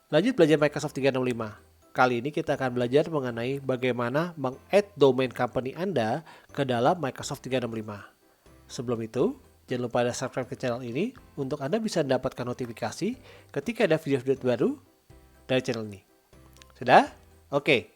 Lanjut belajar Microsoft 365. Kali ini kita akan belajar mengenai bagaimana meng-add domain company Anda ke dalam Microsoft 365. Sebelum itu, jangan lupa subscribe ke channel ini untuk Anda bisa mendapatkan notifikasi ketika ada video-video baru dari channel ini. Sudah? Oke.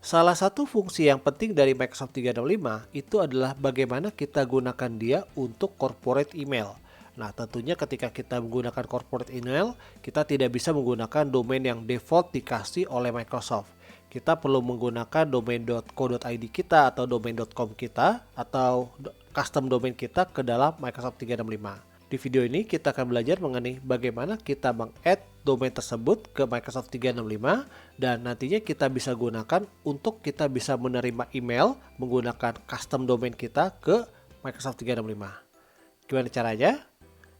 Salah satu fungsi yang penting dari Microsoft 365 itu adalah bagaimana kita gunakan dia untuk corporate email. Nah, tentunya ketika kita menggunakan corporate email, kita tidak bisa menggunakan domain yang default dikasih oleh Microsoft. Kita perlu menggunakan domain.co.id kita atau domain.com kita atau custom domain kita ke dalam Microsoft 365. Di video ini kita akan belajar mengenai bagaimana kita meng-add domain tersebut ke Microsoft 365 dan nantinya kita bisa gunakan untuk kita bisa menerima email menggunakan custom domain kita ke Microsoft 365. Gimana caranya?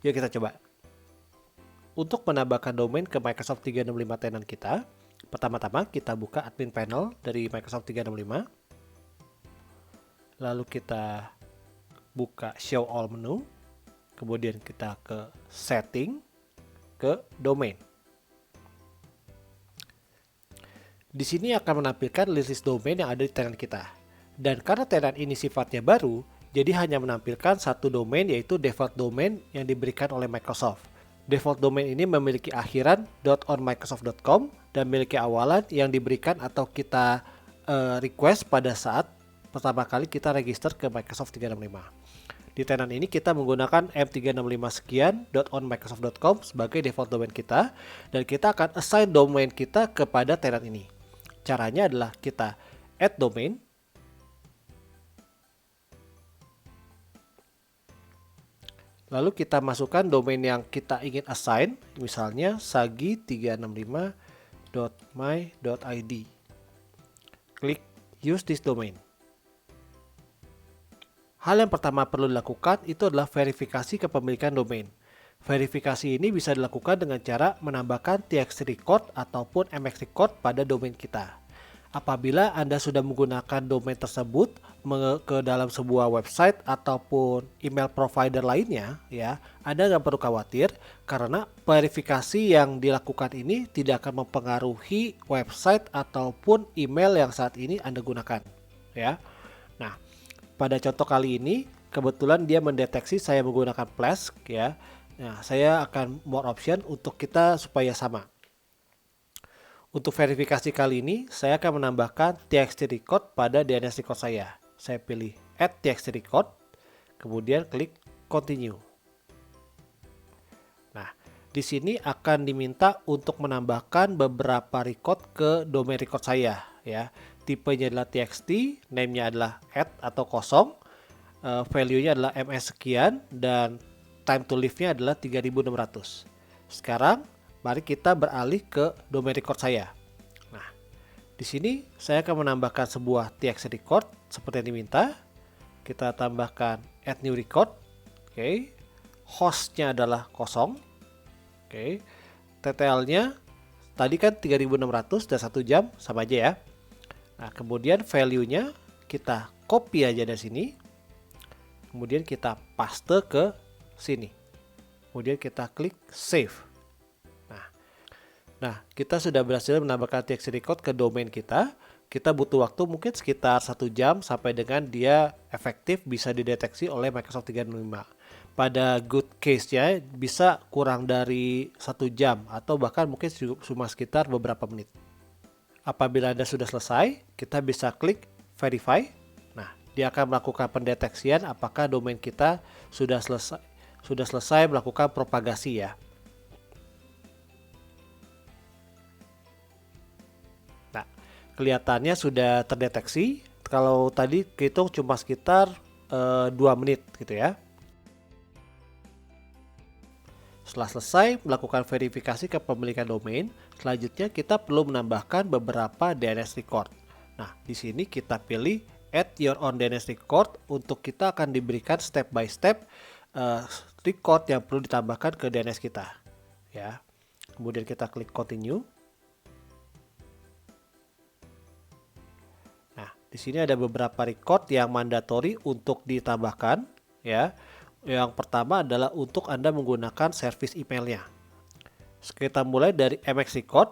Yuk kita coba. Untuk menambahkan domain ke Microsoft 365 tenant kita, pertama-tama kita buka admin panel dari Microsoft 365. Lalu kita buka show all menu. Kemudian kita ke setting, ke domain. Di sini akan menampilkan list domain yang ada di tenant kita. Dan karena tenant ini sifatnya baru, jadi hanya menampilkan satu domain yaitu default domain yang diberikan oleh Microsoft. Default domain ini memiliki akhiran .onmicrosoft.com dan memiliki awalan yang diberikan atau kita request pada saat pertama kali kita register ke Microsoft 365. Di tenant ini kita menggunakan m365 sekian.onmicrosoft.com sebagai default domain kita dan kita akan assign domain kita kepada tenant ini. Caranya adalah kita add domain. Lalu kita masukkan domain yang kita ingin assign, misalnya sagi365.my.id. Klik use this domain. Hal yang pertama perlu dilakukan itu adalah verifikasi kepemilikan domain. Verifikasi ini bisa dilakukan dengan cara menambahkan txt record ataupun mx record pada domain kita. Apabila Anda sudah menggunakan domain tersebut ke dalam sebuah website ataupun email provider lainnya, ya, Anda nggak perlu khawatir karena verifikasi yang dilakukan ini tidak akan mempengaruhi website ataupun email yang saat ini Anda gunakan, ya. Nah, pada contoh kali ini, kebetulan dia mendeteksi saya menggunakan Flask, ya. Nah, saya akan more option untuk kita supaya sama. Untuk verifikasi kali ini, saya akan menambahkan txt record pada DNS record saya. Saya pilih add txt record, kemudian klik continue. Nah, di sini akan diminta untuk menambahkan beberapa record ke domain record saya, ya. Tipenya adalah txt, name-nya adalah add atau kosong, value-nya adalah ms sekian, dan time to live-nya adalah 3600. Sekarang, mari kita beralih ke domain record saya. Nah, di sini saya akan menambahkan sebuah txt record seperti yang diminta. Kita tambahkan add new record. Oke. Host-nya adalah kosong. Oke. TTL-nya tadi kan 3600 dan 1 jam sama aja ya. Nah, kemudian value-nya kita copy aja dari sini. Kemudian kita paste ke sini. Kemudian kita klik save. Nah, kita sudah berhasil menambahkan txt record ke domain kita. Kita butuh waktu mungkin sekitar 1 jam sampai dengan dia efektif bisa dideteksi oleh Microsoft 365. Pada good case-nya bisa kurang dari 1 jam atau bahkan mungkin cuma sekitar beberapa menit. Apabila Anda sudah selesai, kita bisa klik verify. Nah, dia akan melakukan pendeteksian apakah domain kita sudah selesai melakukan propagasi, ya. Nah, kelihatannya sudah terdeteksi. Kalau tadi hitung cuma sekitar 2 menit gitu ya. Setelah selesai melakukan verifikasi kepemilikan domain, selanjutnya kita perlu menambahkan beberapa DNS record. Nah, di sini kita pilih add your own DNS record untuk kita akan diberikan step by step record yang perlu ditambahkan ke DNS kita. Ya. Kemudian kita klik continue. Nah, di sini ada beberapa record yang mandatory untuk ditambahkan, ya. Yang pertama adalah untuk Anda menggunakan service emailnya. Kita mulai dari MX record.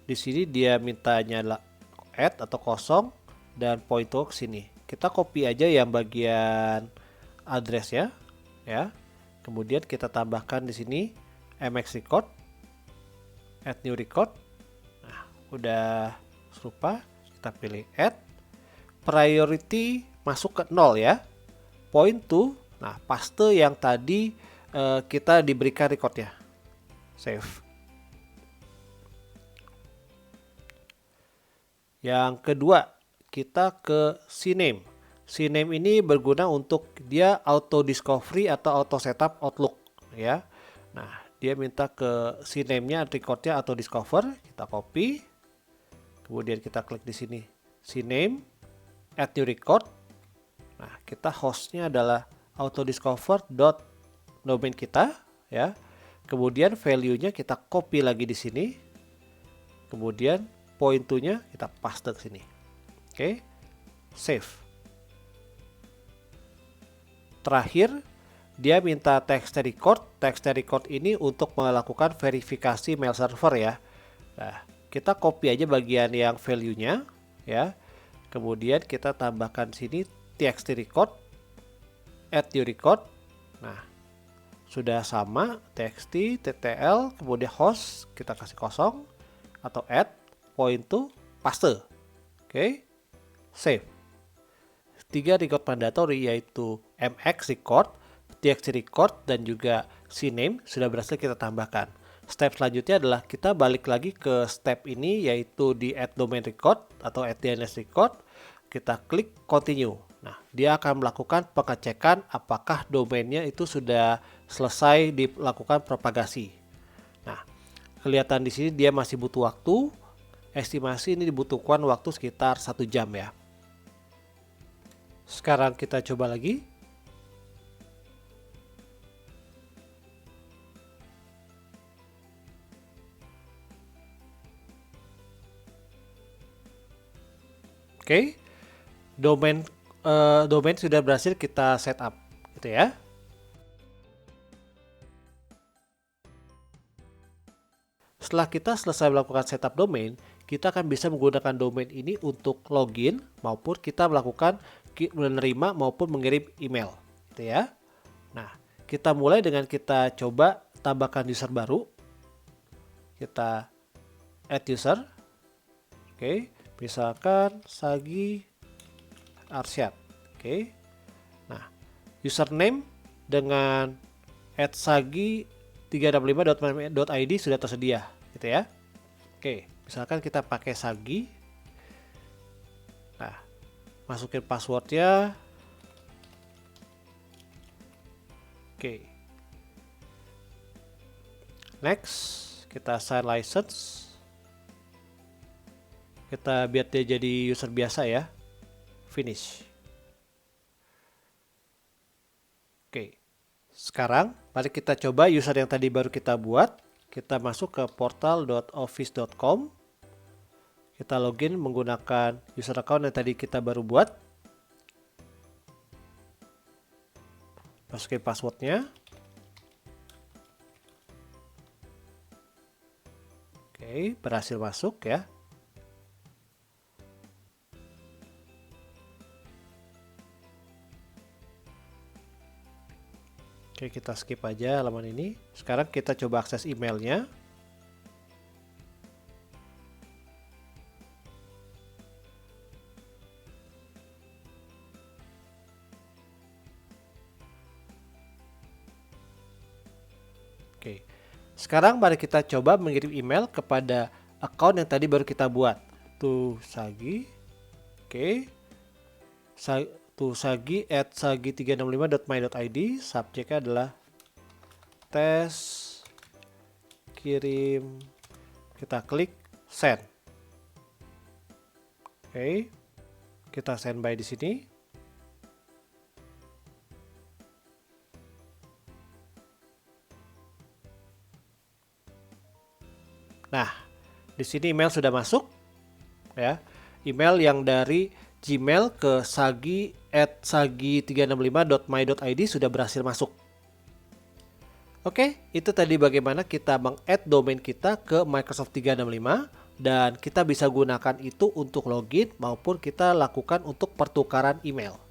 Di sini dia mintanya adalah add atau kosong dan point to ke sini. Kita copy aja yang bagian address ya. Kemudian kita tambahkan di sini MX record, add new record. Nah, udah serupa. Kita pilih add. Priority masuk ke 0 ya. Point to, nah paste yang tadi kita diberikan recordnya. Save. Yang kedua, kita ke CNAME. CNAME ini berguna untuk dia auto discovery atau auto setup Outlook ya. Nah, dia minta ke CNAME-nya recordnya auto discover, kita copy. Kemudian kita klik di sini CNAME, add new record. Nah, kita hostnya adalah autodiscover.domain kita ya. Kemudian value-nya kita copy lagi di sini. Kemudian point to-nya kita paste ke sini. Oke. Save. Terakhir, dia minta text record. Text record ini untuk melakukan verifikasi mail server ya. Nah, kita copy aja bagian yang value-nya ya. Kemudian kita tambahkan sini txt record, add new record. Nah, sudah sama txt, ttl, kemudian host kita kasih kosong atau add, point to, paste. Oke, save. 3 record mandatory yaitu MX record, txt record, dan juga CNAME sudah berhasil kita tambahkan. Step selanjutnya adalah kita balik lagi ke step ini yaitu di add domain record atau add DNS record. Kita klik continue. Nah, dia akan melakukan pengecekan apakah domainnya itu sudah selesai dilakukan propagasi. Nah, kelihatan di sini dia masih butuh waktu. Estimasi ini dibutuhkan waktu sekitar 1 jam ya. Sekarang kita coba lagi. Oke. Domain sudah berhasil kita setup gitu ya. Setelah kita selesai melakukan setup domain, kita akan bisa menggunakan domain ini untuk login maupun kita melakukan menerima maupun mengirim email gitu ya. Nah, kita mulai dengan kita coba tambahkan user baru. Kita add user. Oke, misalkan Sagi Arsyad. Oke. Nah, username dengan @sagi365.id sudah tersedia, gitu ya. Oke, misalkan kita pakai Sagi. Nah, masukin passwordnya. Oke. Next, kita assign license. Kita biar dia jadi user biasa ya. Finish. Oke. Sekarang mari kita coba user yang tadi baru kita buat. Kita masuk ke portal.office.com. Kita login menggunakan user account yang tadi kita baru buat. Masukin passwordnya. Oke, berhasil masuk ya. Oke, kita skip aja halaman ini. Sekarang kita coba akses emailnya. Oke, sekarang mari kita coba mengirim email kepada account yang tadi baru kita buat. Tuh Sagi. Oke. Sagi@sagi365.my.id. Subjeknya adalah tes kirim. Kita klik send. Oke. Kita send by di sini. Nah, di sini email sudah masuk ya. Email yang dari Gmail ke sagi@sagi365.my.id sudah berhasil masuk. Oke, itu tadi bagaimana kita meng-add domain kita ke Microsoft 365 dan kita bisa gunakan itu untuk login maupun kita lakukan untuk pertukaran email.